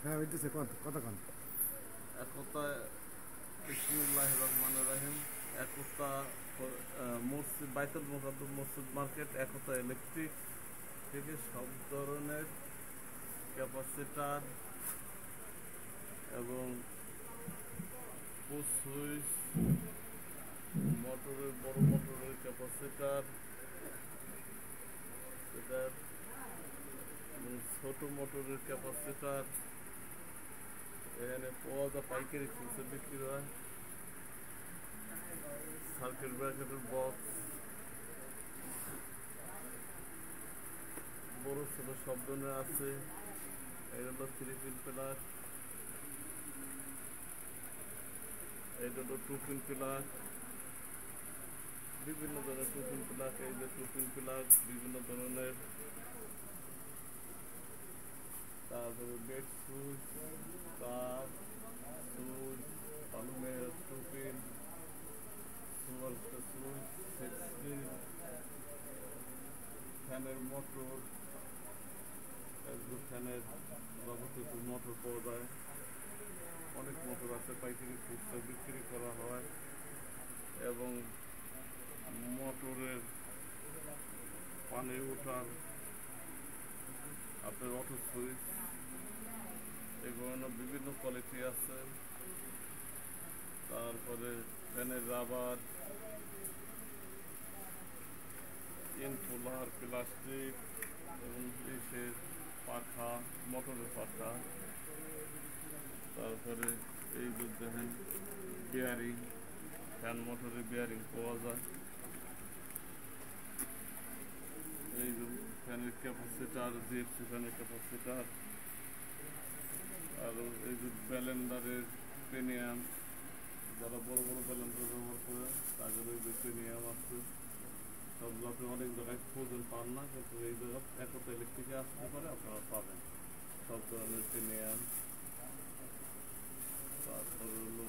হ্যাঁ হইতেছে কতক্ষণ। একতা বিসমিল্লাহির রহমানির রহিম। একতা মসজিদ বাইতুল মুকাদ্দাস মসজিদ মার্কেট একতা ইলেকট্রিক থেকে সব ধরনের ক্যাপাসিটার এবং পুশ সুইচ, মোটরের বড় মোটরের ক্যাপাসিটার সেটার এবং ছোট মোটরের ক্যাপাসিটার এখানে পাওয়া যায়। পাইকারি খুচরা বিক্রি হয়। সার্কিট ব্রেকারের বক্স, বড় ছোট সব ধরনের আছে। এটা হলো 3 পিন প্লাগ, এটা হলো 2 পিন প্লাগ, বিভিন্ন ধরনের 2 পিন প্লাগ। এই যে 2 পিন প্লাগ বিভিন্ন ধরনের। তারপরে বেড সুইচ, তার সুইচ, আলুমের 2 পিন, সুপার সুইচ, 6 পিন, ফ্যানের মোটর, ফ্যানের যাবতীয় মোটর পাওয়া যায়। অনেক মোটর আছে, পাইকারি খুচরা বিক্রি করা হয়। এবং মোটরের পানি ওঠার আপনার অটো সুইচ, এগুলো বিভিন্ন কোয়ালিটি আছে। তারপরে ফ্যানের রাবার, ইনফুলার, প্লাস্টিক এবং ইসের পাখা, মোটরের পাখা। তারপরে এই যে দেখেন বিয়ারিং, ফ্যান মোটরের বিয়ারিং পাওয়া যায়। এই যে ফ্যানের ক্যাপাসিটার, জিএফসি ফ্যানের ক্যাপাসিটার। আর এই যে ব্যালেন্ডারের প্রিমিয়াম, যারা বড় বড় ব্যালেন্ডার ব্যবহার করে তাদের ওই যে প্রিমিয়াম আছে। সবগুলো আপনি অনেক জায়গায় খোঁজেন, পান না, কিন্তু এই জায়গায় একতা ইলেকট্রিকে আসতে পারে আপনারা পাবেন সব ধরনের প্রিমিয়াম। তারপরে হলো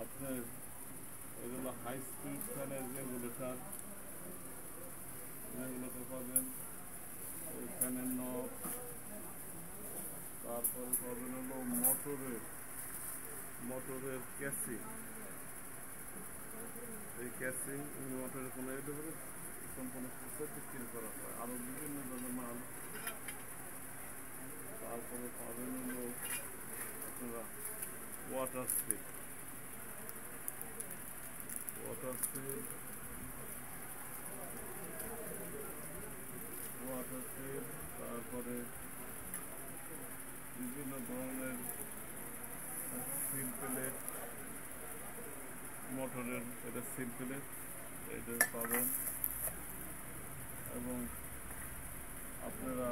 আপনার এগুলো হাই স্পিড ফ্যানের রেগুলেটর, রেগুলেটর পাবেন। ওই ফ্যানের নব। তারপরে পাবেন হলো মোটরের ক্যাসিং। এই ক্যাসিং মোটরের কোনো এটা করে সম্পূর্ণ বিক্রি করা হয়। আরও বিভিন্ন ধরনের মাল। তারপরে পাবেন হলো আপনারা water speed, water speed, water speed. তারপরে বিভিন্ন ধরনের সিল প্লেট, মোটরের এটা সিল প্লেট, এটা পাবেন। এবং আপনারা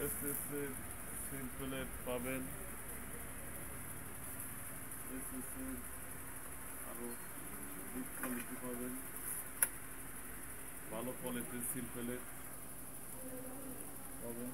এসএসসির সিল প্লেট পাবেন। এসএসসির আরও বিগ কোয়ালিটি পাবেন, ভালো কোয়ালিটির সিল প্লেট পাবেন।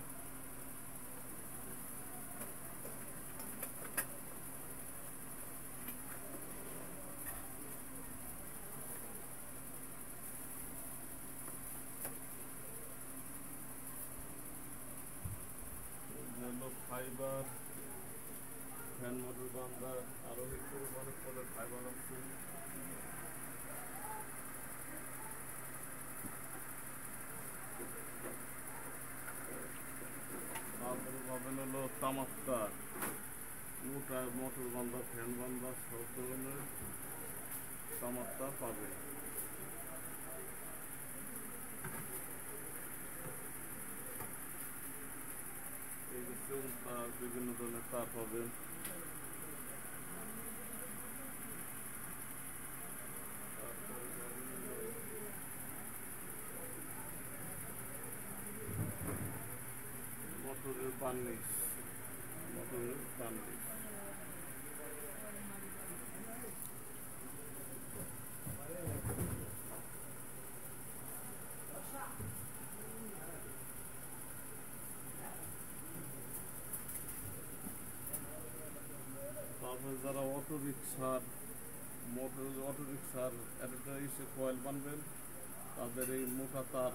ফাইবার, ফ্যান মোটর বান্ধা, আরও একটু অনেক পদের ফাইবার আছে। তারপরে পাবেন হলো তামাক্কার, মোটা মোটর বান্ধা, ফ্যান বান্ধা সব ধরনের তামাক্কা পাবেন। এই যে চুল তার, বিভিন্ন ধরনের তার পাবেন। মোটরের বার্নিশ, মোটরের বার্নিশ। তারপরে যারা অটো রিক্সার, মোটর অটো রিক্সার একটা কয়েল বানবেন, তাদের এই মোটা তার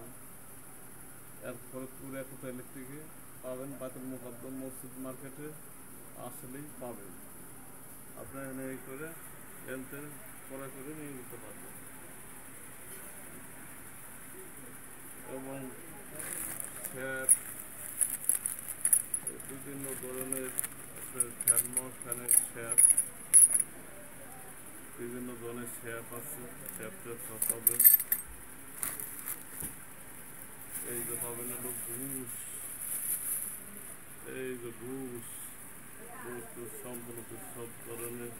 এরপরে পুরো একটা ইলেকট্রিকে পাবেন বাতিল মুকদ্দম মসজিদ মার্কেটে আসলেই পাবেন। আপনার এনে এই করে এলতে ক্রয় করে নিয়ে যেতে পারবেন। এবং বিভিন্ন ধরনের ফ্যানের শ্যাপ, বিভিন্ন ধরনের শ্যাপ আছে, শ্যাপটা পাবেন। এই যে পাবেন হলো ঘুষ, এই যে ঘুষ সম্পূর্ণ সব ধরনের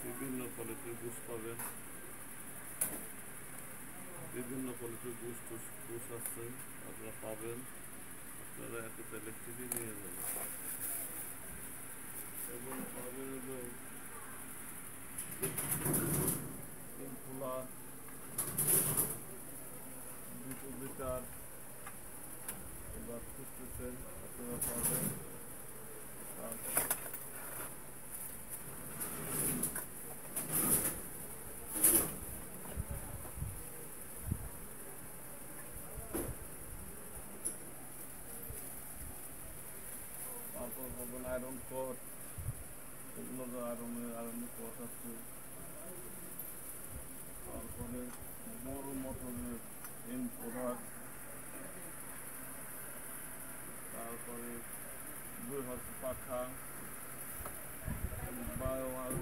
বিভিন্ন কোয়ালিটির ঘুষ পাবেন। বিভিন্ন কোয়ালিটির ঘুষ আছে, আপনারা পাবেন। আপনারা একটা ইলেকট্রিকে নিয়ে যাবেন এবং পাবেন হলো খোলা 2 লিটার বা খুঁজতেছেন আপনারা পাবেন। তারপর পাবেন আয়রন কট, এগুলো আয়রন কট আছে। তারপরে বড় মোটরের প্রোডাক্ট, তারপরে পাখা বা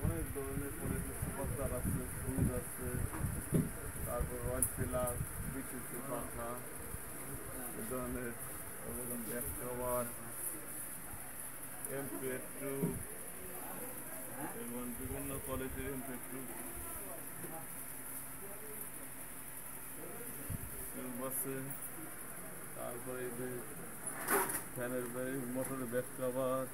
অনেক ধরনের সুপারস্টার আছে, সুইচ আছে। তারপর রয়েল ফিলার, বিসিসি পাখা, এ ধরনের ব্যাক কভার, MP2 এবং বিভিন্ন কোয়ালিটির MP2 আছে। তারপরে এই যে ফ্যানের মোটরের ব্যাক কভার,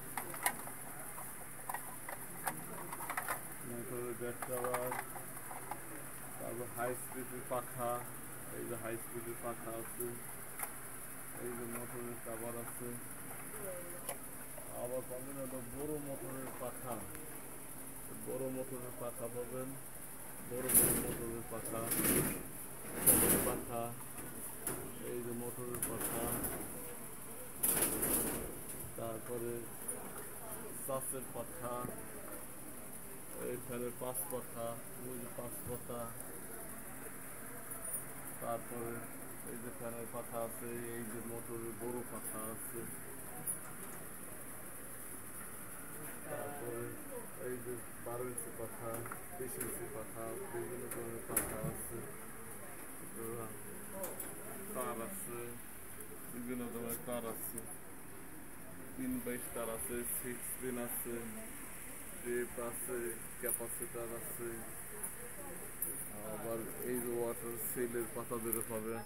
তারপর হাই স্পিডের পাখা, এই যে হাই স্পিডের পাখা আছে, এই যে মোটরের কভার আছে। আবার পাবেন হলো বড় মোটরের পাখা, বড় মোটরের পাখা পাবেন, বড় মোটরের পাখা, এই যে মোটরের পাখা। তারপরে সাসের পাখা, এই ফ্যানের 5 পাখা, ওই যে 5 পাখা। তারপরে এই যে ফ্যানের পাখা আছে, এই যে মোটরের বড় পাখা আছে। তারপরে এই যে 12 ইঞ্চি পাখা, 20 ইঞ্চি পাখা, বিভিন্ন ধরনের পাখা আছে। তার আছে, বিভিন্ন ধরনের তার আছে, 3/22 তার আছে, 6 পিন আছে, টেপ আছে, ক্যাপাসিটার আছে। আবার এই যে ওয়াটার সিলের পাতা ধরে পাবেন।